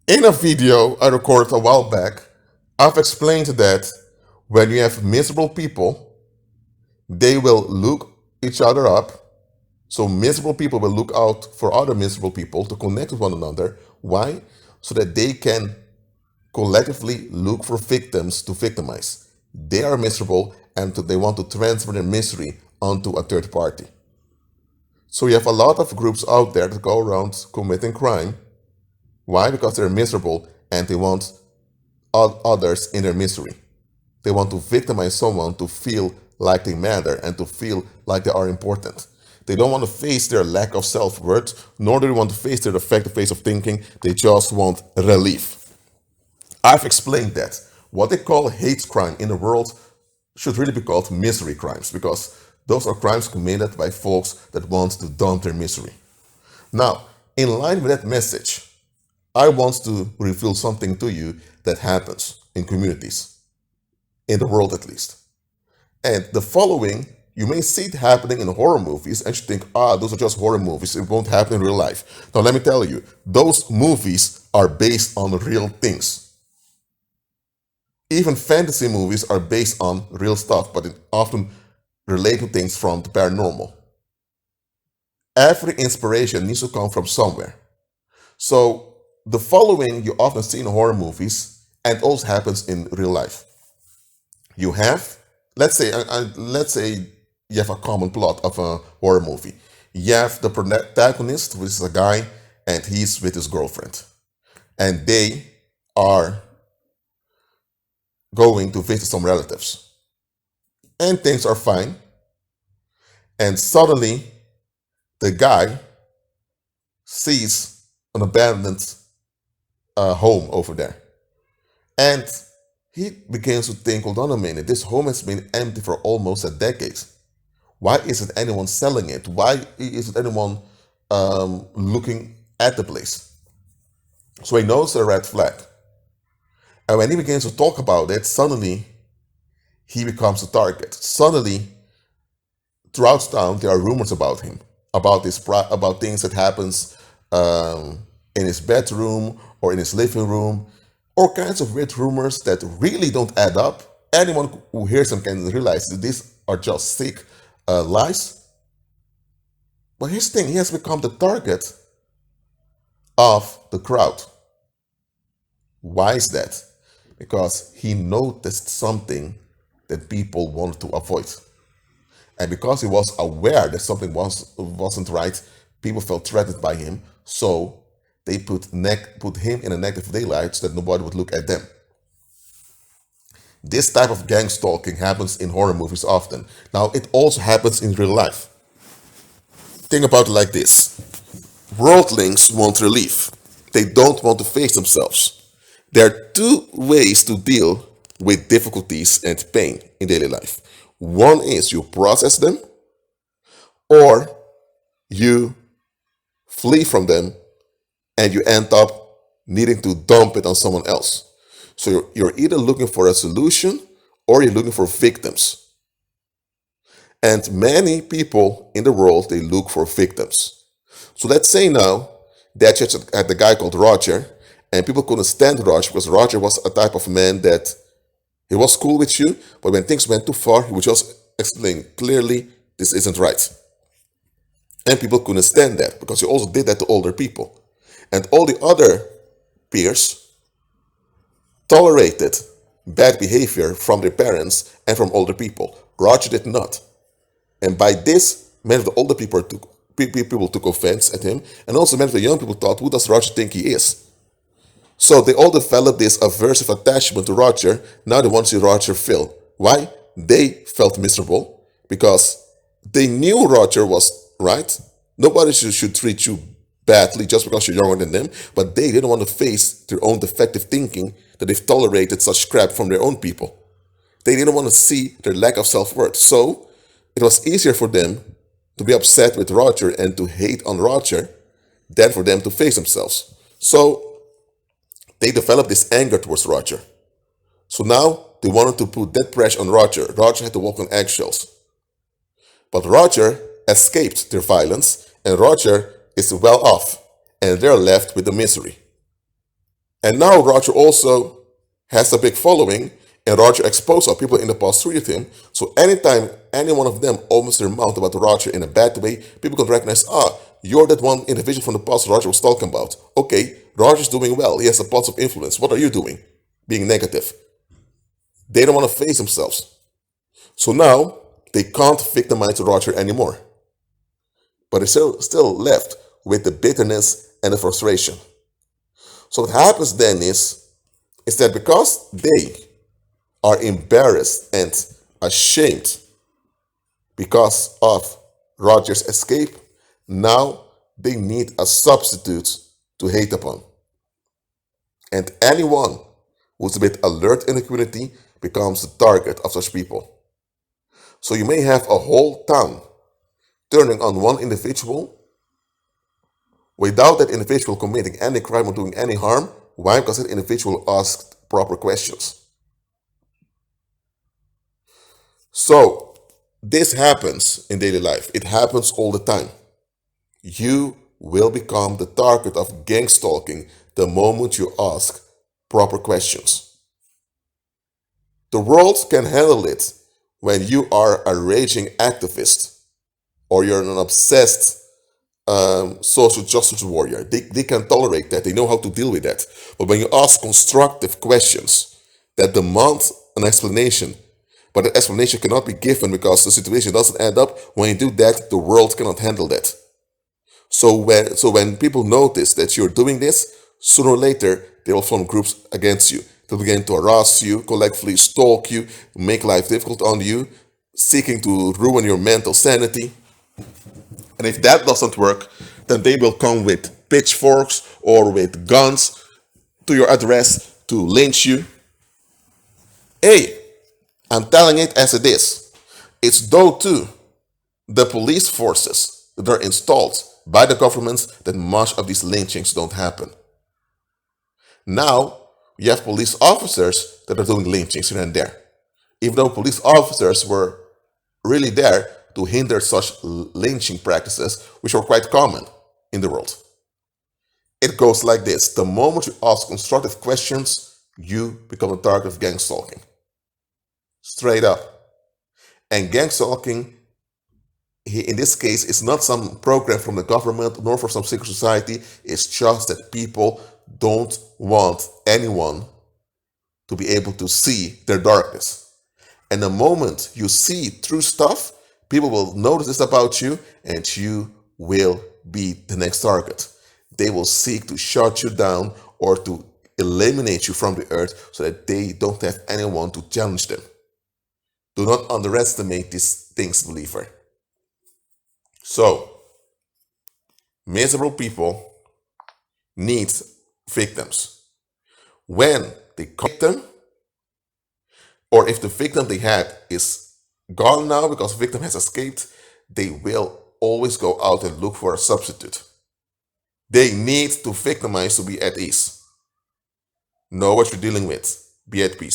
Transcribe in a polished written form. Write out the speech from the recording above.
In a video I recorded a while back, I've explained that when you have miserable people, they will look each other up. So miserable people will look out for other miserable people to connect with one another. Why? So that they can collectively look for victims to victimize. They are miserable and they want to transfer their misery onto a third party. So you have a lot of groups out there that go around committing crime. Why? Because they're miserable and they want others in their misery. They want to victimize someone to feel like they matter and to feel like they are important. They don't want to face their lack of self-worth, nor do they want to face their defective ways of thinking. They just want relief. I've explained that. What they call hate crime in the world should really be called misery crimes, because those are crimes committed by folks that want to dump their misery. Now, in line with that message, I want to reveal something to you that happens in communities, in the world at least. And the following, you may see it happening in horror movies and you think, those are just horror movies. It won't happen in real life. Now, let me tell you, those movies are based on real things. Even fantasy movies are based on real stuff, but it often relate to things from the paranormal. Every inspiration needs to come from somewhere. So, the following you often see in horror movies and also happens in real life. You have, let's say you have a common plot of a horror movie. You have the protagonist, which is a guy, and he's with his girlfriend, and they are going to visit some relatives, and things are fine. And suddenly, the guy sees an abandoned home over there, and he begins to think, hold on a minute, this home has been empty for almost a decade. Why isn't anyone selling it? Why isn't anyone looking at the place? So he knows a red flag. And when he begins to talk about it, suddenly he becomes a target. Suddenly, throughout town, there are rumors about him, about about things that happens in his bedroom or in his living room, all kinds of weird rumors that really don't add up. Anyone who hears them can realize that these are just sick lies. But here's the thing, he has become the target of the crowd. Why is that? Because he noticed something that people wanted to avoid. And because he was aware that something wasn't right, people felt threatened by him. So they put him in a negative daylight so that nobody would look at them. This type of gang stalking happens in horror movies often. Now, it also happens in real life. Think about it like this. Worldlings want relief. They don't want to face themselves. There are two ways to deal with difficulties and pain in daily life. One is you process them, or you flee from them and you end up needing to dump it on someone else. So you're either looking for a solution or you're looking for victims. And many people in the world, they look for victims. So let's say now that you had the guy called Roger, and people couldn't stand Roger because Roger was a type of man that he was cool with you, but when things went too far, he would just explain clearly, this isn't right. And people couldn't stand that because he also did that to older people. And all the other peers tolerated bad behavior from their parents and from older people. Roger did not. And by this, many of the older people took offense at him, and also many of the young people thought, who does Roger think he is? So they all developed this aversive attachment to Roger. Now they want to see Roger fail. Why? They felt miserable because they knew Roger was right. Nobody should treat you badly just because you're younger than them, but they didn't want to face their own defective thinking that they've tolerated such crap from their own people. They didn't want to see their lack of self-worth. So it was easier for them to be upset with Roger and to hate on Roger than for them to face themselves. So they developed this anger towards Roger. So now they wanted to put that pressure on Roger. Roger had to walk on eggshells. But Roger escaped their violence, and Roger is well off, and they're left with the misery. And now Roger also has a big following, and Roger exposed how people in the past treated him. So anytime any one of them opens their mouth about Roger in a bad way, people can recognize, you're that one individual from the past Roger was talking about. Okay, Roger's doing well. He has a positive influence. What are you doing? Being negative. They don't want to face themselves. So now they can't victimize Roger anymore. But they're still left with the bitterness and the frustration. So what happens then is that because they are embarrassed and ashamed because of Roger's escape, now they need a substitute to hate upon. And anyone who's a bit alert in the community becomes the target of such people. So you may have a whole town turning on one individual without that individual committing any crime or doing any harm. Why? Because that individual asked proper questions. So this happens in daily life. It happens all the time. You will become the target of gang stalking the moment you ask proper questions. The world can handle it when you are a raging activist or you're an obsessed social justice warrior. They can tolerate that. They know how to deal with that. But when you ask constructive questions that demand an explanation, but the explanation cannot be given because the situation doesn't add up, when you do that, the world cannot handle that. So when people notice that you're doing this, sooner or later, they will form groups against you. They'll begin to harass you, collectively stalk you, make life difficult on you, seeking to ruin your mental sanity. And if that doesn't work, then they will come with pitchforks or with guns to your address to lynch you. Hey, I'm telling it as it is. It's though too the police forces that are installed by the governments that much of these lynchings don't happen. Now, you have police officers that are doing lynchings here and there. Even though police officers were really there to hinder such lynching practices, which are quite common in the world. It goes like this. The moment you ask constructive questions, you become a target of gang stalking. Straight up. And gang stalking, in this case, is not some program from the government nor for some secret society. It's just that people don't want anyone to be able to see their darkness. And the moment you see true stuff, people will notice this about you and you will be the next target. They will seek to shut you down or to eliminate you from the earth so that they don't have anyone to challenge them. Do not underestimate these things, believer. So, miserable people need victims. When they come them, or if the victim they had is gone now because the victim has escaped, they will always go out and look for a substitute. They need to victimize to be at ease. Know what you're dealing with. Be at peace.